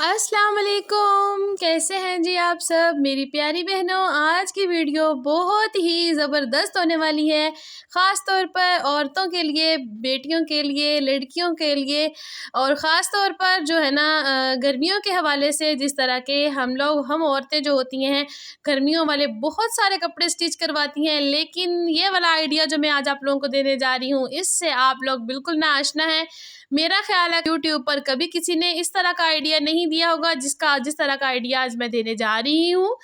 अस्सलाम वालेकुम, कैसे हैं जी आप सब मेरी प्यारी बहनों। आज की वीडियो बहुत ही ज़बरदस्त होने वाली है, ख़ास तौर पर औरतों के लिए, बेटियों के लिए, लड़कियों के लिए और ख़ास तौर पर जो है ना गर्मियों के हवाले से। जिस तरह के हम औरतें जो होती हैं गर्मियों वाले बहुत सारे कपड़े स्टिच करवाती हैं, लेकिन ये वाला आइडिया जो मैं आज आप लोगों को देने जा रही हूँ इससे आप लोग बिल्कुल ना आशना है। मेरा ख्याल है यूट्यूब पर कभी किसी ने इस तरह का आइडिया नहीं दिया होगा जिस तरह का आइडिया आज मैं देने जा रही हूँ।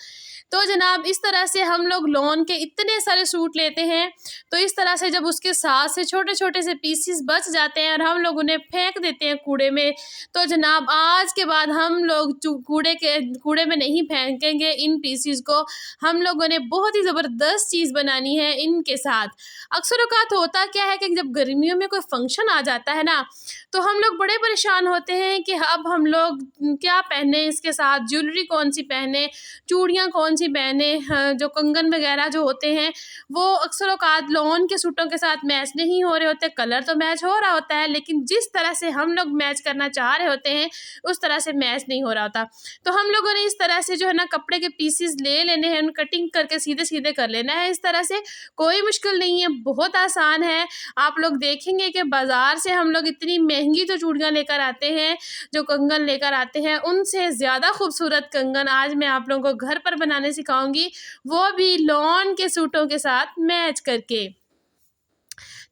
तो जनाब, इस तरह से हम लोग लॉन के इतने सारे सूट लेते हैं, तो इस तरह से जब उसके साथ से छोटे छोटे से पीसीस बच जाते हैं और हम लोग उन्हें फेंक देते हैं कूड़े में, तो जनाब आज के बाद हम लोग कूड़े में नहीं फेंकेंगे इन पीसीस को। हम लोगों ने बहुत ही ज़बरदस्त चीज़ बनानी है इनके साथ। अक्सर औक़ात होता क्या है कि जब गर्मियों में कोई फंक्शन आ जाता है ना, तो हम लोग बड़े परेशान होते हैं कि अब हम लोग क्या पहने, इसके साथ ज्वेलरी कौन सी पहने, चूड़ियाँ कौन सी पहने। जो कंगन वगैरह जो होते हैं वो अक्सर औक़ात लॉन के सूटों के साथ मैच नहीं हो रहे होते। कलर तो मैच हो रहा होता है, लेकिन जिस तरह से हम लोग मैच करना चाह रहे होते हैं उस तरह से मैच नहीं हो रहा होता। तो हम लोगों ने इस तरह से जो है ना कपड़े के पीसेस ले लेने हैं, उन कटिंग करके सीधे सीधे कर लेना है। इस तरह से कोई मुश्किल नहीं है, बहुत आसान है। आप लोग देखेंगे कि बाज़ार से हम लोग इतनी महंगी तो चूड़ियाँ लेकर आते हैं, जो कंगन लेकर आते हैं, उनसे ज़्यादा खूबसूरत कंगन आज मैं आप लोगों को घर पर बनाने सिखाऊंगी, वो भी लॉन के सूटों के साथ मैच करके।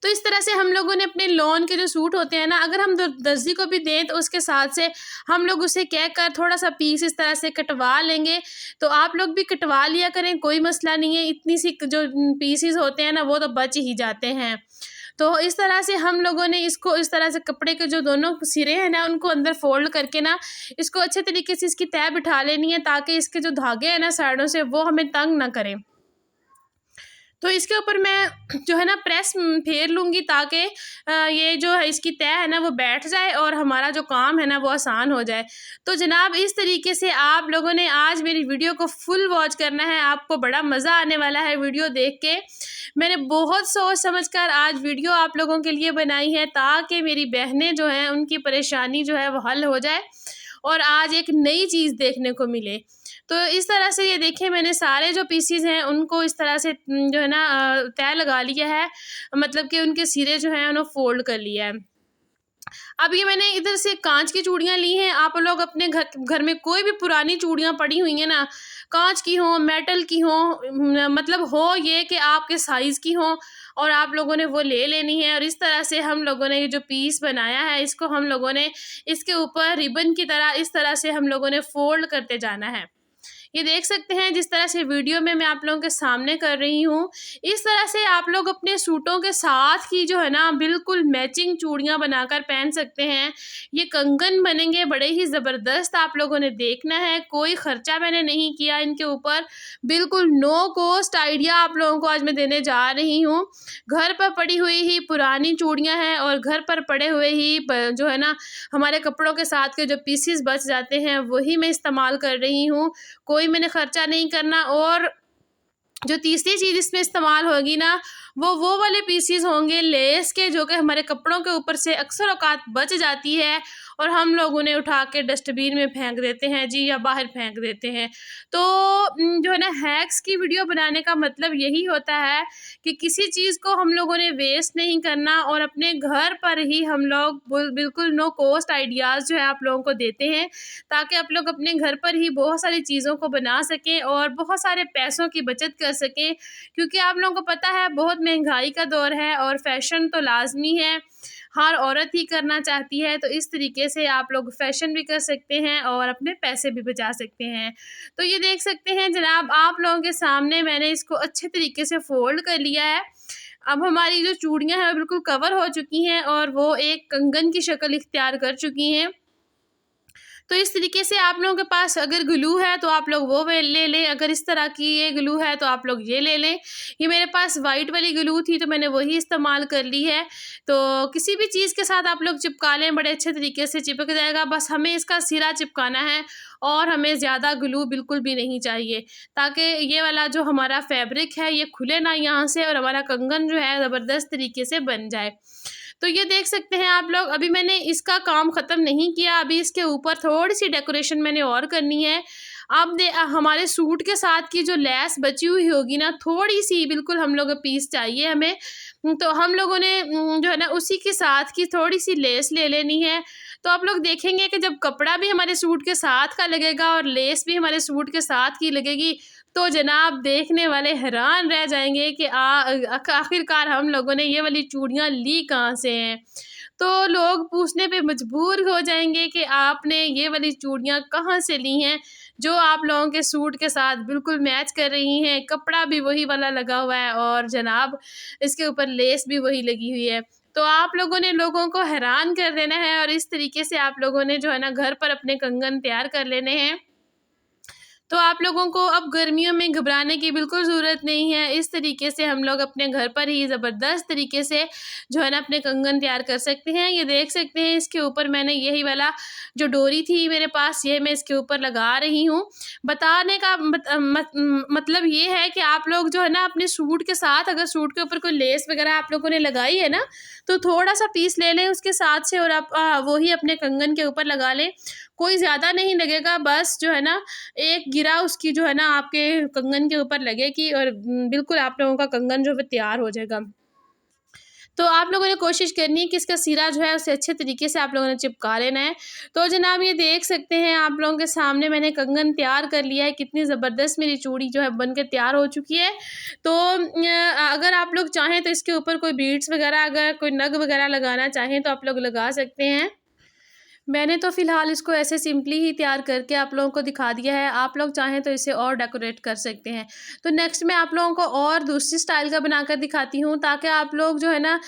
तो इस तरह से हम लोगों ने अपने लॉन के जो सूट होते हैं ना, अगर हम दर्जी को भी दें तो उसके साथ से हम लोग उसे कह कर थोड़ा सा पीस इस तरह से कटवा लेंगे। तो आप लोग भी कटवा लिया करें, कोई मसला नहीं है। इतनी सी जो पीसीस होते हैं ना वो तो बच ही जाते हैं। तो इस तरह से हम लोगों ने इसको इस तरह से कपड़े के जो दोनों सिरे हैं ना उनको अंदर फोल्ड करके ना इसको अच्छे तरीके से इसकी तह बिठा लेनी है, ताकि इसके जो धागे हैं ना साइडों से वो हमें तंग ना करें। तो इसके ऊपर मैं जो है ना प्रेस फेर लूँगी, ताकि ये जो है इसकी तह है ना वो बैठ जाए और हमारा जो काम है ना वो आसान हो जाए। तो जनाब, इस तरीके से आप लोगों ने आज मेरी वीडियो को फुल वॉच करना है, आपको बड़ा मज़ा आने वाला है वीडियो देख के। मैंने बहुत सोच समझ कर आज वीडियो आप लोगों के लिए बनाई है, ताकि मेरी बहनें जो हैं उनकी परेशानी जो है वो हल हो जाए और आज एक नई चीज़ देखने को मिले। तो इस तरह से ये देखिए, मैंने सारे जो पीसीज हैं उनको इस तरह से जो है ना तय लगा लिया है, मतलब कि उनके सिरे जो हैं उन्हें फोल्ड कर लिया है। अब ये मैंने इधर से कांच की चूड़ियाँ ली हैं। आप लोग अपने घर में कोई भी पुरानी चूड़ियाँ पड़ी हुई हैं ना, कांच की हो, मेटल की हो, मतलब हो ये कि आपके साइज़ की हो, और आप लोगों ने वो ले लेनी है। और इस तरह से हम लोगों ने ये जो पीस बनाया है इसको हम लोगों ने इसके ऊपर रिबन की तरह इस तरह से हम लोगों ने फोल्ड करते जाना है। ये देख सकते हैं जिस तरह से वीडियो में मैं आप लोगों के सामने कर रही हूँ। इस तरह से आप लोग अपने सूटों के साथ ही जो है ना बिल्कुल मैचिंग चूड़ियाँ बनाकर पहन सकते हैं। ये कंगन बनेंगे बड़े ही ज़बरदस्त, आप लोगों ने देखना है। कोई ख़र्चा मैंने नहीं किया इनके ऊपर, बिल्कुल नो कॉस्ट आइडिया आप लोगों को आज मैं देने जा रही हूँ। घर पर पड़ी हुई ही पुरानी चूड़ियाँ हैं और घर पर पड़े हुए ही जो है ना हमारे कपड़ों के साथ के जो पीसेस बच जाते हैं वही मैं इस्तेमाल कर रही हूँ। कोई मैंने खर्चा नहीं करना। और जो तीसरी चीज़ इसमें इस्तेमाल होगी ना वो वाले पीसीस होंगे लेस के, जो कि हमारे कपड़ों के ऊपर से अक्सर औक़ात बच जाती है और हम लोग उन्हें उठा के डस्टबिन में फेंक देते हैं जी, या बाहर फेंक देते हैं। तो जो है ना हैक्स की वीडियो बनाने का मतलब यही होता है कि किसी चीज़ को हम लोगों ने वेस्ट नहीं करना और अपने घर पर ही हम लोग बिल्कुल नो कॉस्ट आइडियाज़ जो है आप लोगों को देते हैं, ताकि आप लोग अपने घर पर ही बहुत सारी चीज़ों को बना सकें और बहुत सारे पैसों की बचत कर सकें। क्योंकि आप लोगों को पता है बहुत महंगाई का दौर है और फैशन तो लाजमी है, हर औरत ही करना चाहती है। तो इस तरीके से आप लोग फैशन भी कर सकते हैं और अपने पैसे भी बचा सकते हैं। तो ये देख सकते हैं जनाब, आप लोगों के सामने मैंने इसको अच्छे तरीके से फोल्ड कर लिया है। अब हमारी जो चूड़ियाँ हैं वो बिल्कुल कवर हो चुकी हैं और वो एक कंगन की शक्ल इख्तियार कर चुकी हैं। तो इस तरीके से आप लोगों के पास अगर ग्लू है तो आप लोग वो ले लें, अगर इस तरह की ये ग्लू है तो आप लोग ये ले लें। ये मेरे पास वाइट वाली ग्लू थी तो मैंने वही इस्तेमाल कर ली है। तो किसी भी चीज़ के साथ आप लोग चिपका लें, बड़े अच्छे तरीके से चिपक जाएगा। बस हमें इसका सिरा चिपकाना है और हमें ज़्यादा ग्लू बिल्कुल भी नहीं चाहिए, ताकि ये वाला जो हमारा फैब्रिक है ये खुले ना यहाँ से और हमारा कंगन जो है ज़बरदस्त तरीके से बन जाए। तो ये देख सकते हैं आप लोग, अभी मैंने इसका काम ख़त्म नहीं किया, अभी इसके ऊपर थोड़ी सी डेकोरेशन मैंने और करनी है। अब हमारे सूट के साथ की जो लेस बची हुई होगी ना, थोड़ी सी बिल्कुल हम लोग पीस चाहिए हमें, तो हम लोगों ने जो है ना उसी के साथ की थोड़ी सी लेस ले लेनी है। तो आप लोग देखेंगे कि जब कपड़ा भी हमारे सूट के साथ का लगेगा और लेस भी हमारे सूट के साथ की लगेगी, तो जनाब देखने वाले हैरान रह जाएंगे कि आखिरकार हम लोगों ने ये वाली चूड़ियाँ ली कहाँ से हैं। तो लोग पूछने पे मजबूर हो जाएंगे कि आपने ये वाली चूड़ियाँ कहाँ से ली हैं, जो आप लोगों के सूट के साथ बिल्कुल मैच कर रही हैं, कपड़ा भी वही वाला लगा हुआ है और जनाब इसके ऊपर लेस भी वही लगी हुई है। तो आप लोगों ने लोगों को हैरान कर देना है और इस तरीके से आप लोगों ने जो है ना घर पर अपने कंगन तैयार कर लेने हैं। तो आप लोगों को अब गर्मियों में घबराने की बिल्कुल ज़रूरत नहीं है। इस तरीके से हम लोग अपने घर पर ही ज़बरदस्त तरीके से जो है ना अपने कंगन तैयार कर सकते हैं। ये देख सकते हैं, इसके ऊपर मैंने यही वाला जो डोरी थी मेरे पास, ये मैं इसके ऊपर लगा रही हूँ। बताने का मतलब ये है कि आप लोग जो है ना अपने सूट के साथ, अगर सूट के ऊपर कोई लेस वगैरह आप लोगों ने लगाई है ना, तो थोड़ा सा पीस ले लें उसके साथ से और आप वही अपने कंगन के ऊपर लगा लें। कोई ज़्यादा नहीं लगेगा, बस जो है ना एक गिरा उसकी जो है ना आपके कंगन के ऊपर लगेगी और बिल्कुल आप लोगों का कंगन जो है तैयार हो जाएगा। तो आप लोगों ने कोशिश करनी है कि इसका सिरा जो है उसे अच्छे तरीके से आप लोगों ने चिपका लेना है। तो जनाब ये देख सकते हैं आप लोगों के सामने मैंने कंगन तैयार कर लिया है, कितनी ज़बरदस्त मेरी चूड़ी जो है बन के तैयार हो चुकी है। तो अगर आप लोग चाहें तो इसके ऊपर कोई बीड्स वगैरह, अगर कोई नग वगैरह लगाना चाहें तो आप लोग लगा सकते हैं। मैंने तो फ़िलहाल इसको ऐसे सिंपली ही तैयार करके आप लोगों को दिखा दिया है, आप लोग चाहें तो इसे और डेकोरेट कर सकते हैं। तो नेक्स्ट मैं आप लोगों को और दूसरी स्टाइल का बनाकर दिखाती हूँ, ताकि आप लोग जो है ना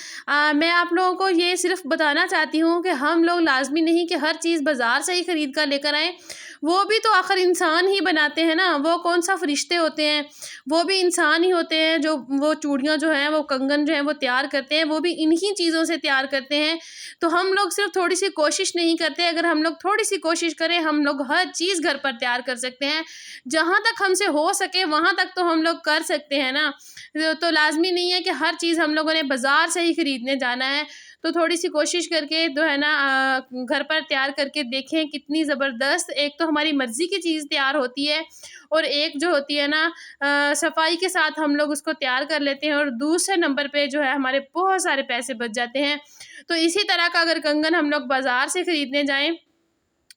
मैं आप लोगों को ये सिर्फ बताना चाहती हूँ कि हम लोग लाज़मी नहीं कि हर चीज़ बाज़ार से ही ख़रीद कर लेकर आएँ। वो भी तो आखिर इंसान ही बनाते हैं ना, वो कौन सा फ़रिश्ते होते हैं, वो भी इंसान ही होते हैं। जो वो चूड़ियाँ जो हैं, वो कंगन जो हैं वो तैयार करते हैं, वो भी इन्हीं चीज़ों से तैयार करते हैं। तो हम लोग सिर्फ थोड़ी सी कोशिश नहीं करते, अगर हम लोग थोड़ी सी कोशिश करें, हम लोग हर चीज़ घर पर तैयार कर सकते हैं। जहाँ तक हमसे हो सके वहाँ तक तो हम लोग कर सकते हैं ना। तो लाज़मी नहीं है कि हर चीज़ हम लोगों ने बाज़ार से ही ख़रीदने जाना है। तो थोड़ी सी कोशिश करके जो है ना घर पर तैयार करके देखें, कितनी ज़बरदस्त एक तो हमारी मर्ज़ी की चीज़ तैयार होती है, और एक जो होती है ना सफाई के साथ हम लोग उसको तैयार कर लेते हैं, और दूसरे नंबर पे जो है हमारे बहुत सारे पैसे बच जाते हैं। तो इसी तरह का अगर कंगन हम लोग बाज़ार से ख़रीदने जाएँ,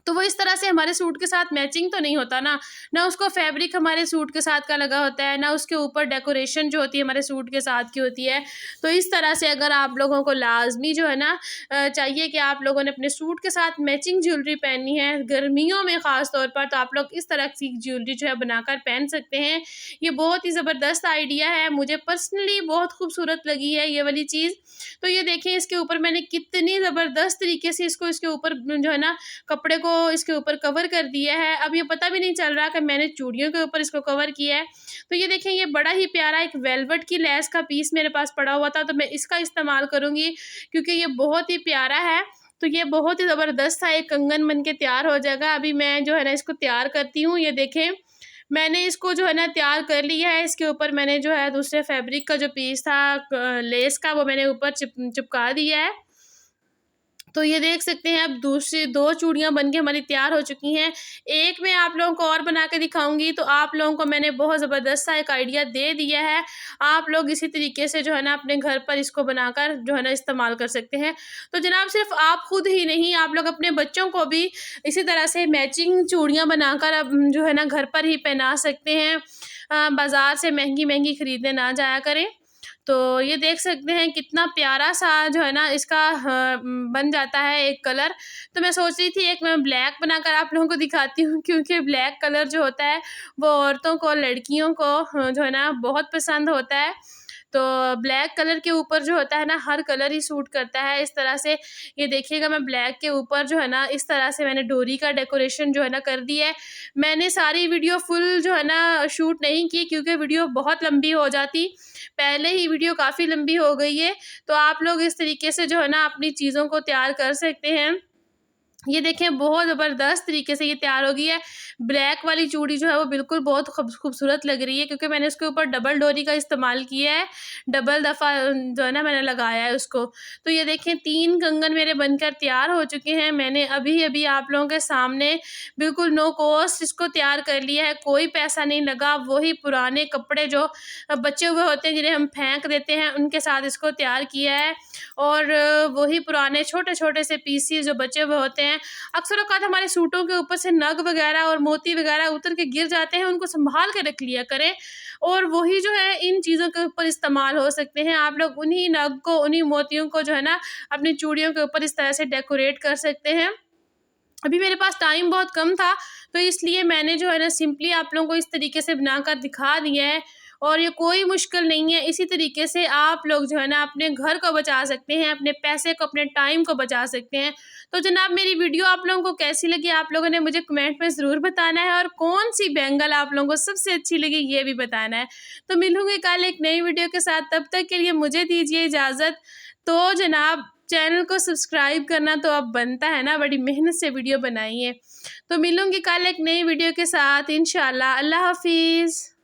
तो वो इस तरह से हमारे सूट के साथ मैचिंग तो नहीं होता ना उसको फैब्रिक हमारे सूट के साथ का लगा होता है, ना उसके ऊपर डेकोरेशन जो होती है हमारे सूट के साथ की होती है। तो इस तरह से अगर आप लोगों को लाज़मी जो है ना चाहिए कि आप लोगों ने अपने सूट के साथ मैचिंग ज्वेलरी पहननी है गर्मियों में ख़ास तौर पर, तो आप लोग इस तरह की ज्वेलरी जो है बनाकर पहन सकते हैं। ये बहुत ही ज़बरदस्त आइडिया है, मुझे पर्सनली बहुत खूबसूरत लगी है ये वाली चीज़। तो ये देखें, इसके ऊपर मैंने कितनी ज़बरदस्त तरीके से इसके ऊपर जो है ना कपड़े को इसके ऊपर कवर कर दिया है। अब ये पता भी नहीं चल रहा कि मैंने चूड़ियों के ऊपर इसको कवर किया है। तो ये देखें, ये बड़ा ही प्यारा एक वेलवेट की लेस का पीस मेरे पास पड़ा हुआ था, तो मैं इसका इस्तेमाल करूँगी क्योंकि ये बहुत ही प्यारा है। तो ये बहुत ही ज़बरदस्त था, एक कंगन बन के तैयार हो जाएगा। अभी मैं जो है ना इसको तैयार करती हूँ। ये देखें, मैंने इसको जो है ना तैयार कर लिया है। इसके ऊपर मैंने जो है दूसरे फैब्रिक का जो पीस था लेस का, वो मैंने ऊपर चिपका दिया है। तो ये देख सकते हैं, अब दूसरी 2 चूड़ियाँ बन के हमारी तैयार हो चुकी हैं। एक मैं आप लोगों को और बना के दिखाऊँगी। तो आप लोगों को मैंने बहुत ज़बरदस्त सा एक आइडिया दे दिया है। आप लोग इसी तरीके से जो है ना अपने घर पर इसको बनाकर जो है ना इस्तेमाल कर सकते हैं। तो जनाब सिर्फ़ आप खुद ही नहीं, आप लोग अपने बच्चों को भी इसी तरह से मैचिंग चूड़ियाँ बनाकर अब जो है ना घर पर ही पहना सकते हैं। बाज़ार से महँगी-महँगी खरीदने ना जाया करें। तो ये देख सकते हैं कितना प्यारा सा जो है ना इसका बन जाता है एक कलर। तो मैं सोच रही थी एक मैं ब्लैक बनाकर आप लोगों को दिखाती हूँ, क्योंकि ब्लैक कलर जो होता है वो औरतों को, लड़कियों को जो है ना बहुत पसंद होता है। तो ब्लैक कलर के ऊपर जो होता है ना हर कलर ही सूट करता है। इस तरह से ये देखिएगा, मैं ब्लैक के ऊपर जो है ना इस तरह से मैंने डोरी का डेकोरेशन जो है ना कर दी है। मैंने सारी वीडियो फुल जो है ना शूट नहीं की, क्योंकि वीडियो बहुत लंबी हो जाती, पहले ही वीडियो काफ़ी लंबी हो गई है। तो आप लोग इस तरीके से जो है ना अपनी चीज़ों को तैयार कर सकते हैं। ये देखें बहुत ज़बरदस्त तरीके से ये तैयार हो गई है। ब्लैक वाली चूड़ी जो है वो बिल्कुल बहुत खूबसूरत लग रही है, क्योंकि मैंने उसके ऊपर डबल डोरी का इस्तेमाल किया है, डबल दफ़ा जो है ना मैंने लगाया है उसको। तो ये देखें 3 कंगन मेरे बनकर तैयार हो चुके हैं। मैंने अभी-अभी आप लोगों के सामने बिल्कुल नो कॉस्ट इसको तैयार कर लिया है, कोई पैसा नहीं लगा। वही पुराने कपड़े जो बचे हुए होते हैं जिन्हें हम फेंक देते हैं, उनके साथ इसको तैयार किया है। और वही पुराने छोटे-छोटे से पीसेस जो बचे हुए होते हैं, अक्सर औक़ात हमारे सूटों के ऊपर से नग वग़ैरह और मोती वग़ैरह उतर के गिर जाते हैं, उनको सँभाल के रख लिया करें। और वही जो है इन चीज़ों के ऊपर इस्तेमाल हो सकते हैं। आप लोग उन्हीं नग को, उन्हीं मोतियों को जो है ना अपनी चूड़ियों के ऊपर इस तरह से डेकोरेट कर सकते हैं। अभी मेरे पास टाइम बहुत कम था, तो इसलिए मैंने जो है ना सिंपली आप लोगों को इस तरीके से बनाकर दिखा दिया है, और ये कोई मुश्किल नहीं है। इसी तरीके से आप लोग जो है ना अपने घर को बचा सकते हैं, अपने पैसे को, अपने टाइम को बचा सकते हैं। तो जनाब मेरी वीडियो आप लोगों को कैसी लगी, आप लोगों ने मुझे कमेंट में ज़रूर बताना है, और कौन-सी बैंगल आप लोगों को सबसे अच्छी लगी ये भी बताना है। तो मिलूँगी कल एक नई वीडियो के साथ, तब तक के लिए मुझे दीजिए इजाज़त। तो जनाब चैनल को सब्सक्राइब करना तो अब बनता है ना, बड़ी मेहनत से वीडियो बनाई है। तो मिलूँगी कल एक नई वीडियो के साथ इंशाअल्लाह। अल्लाह हाफ़िज़।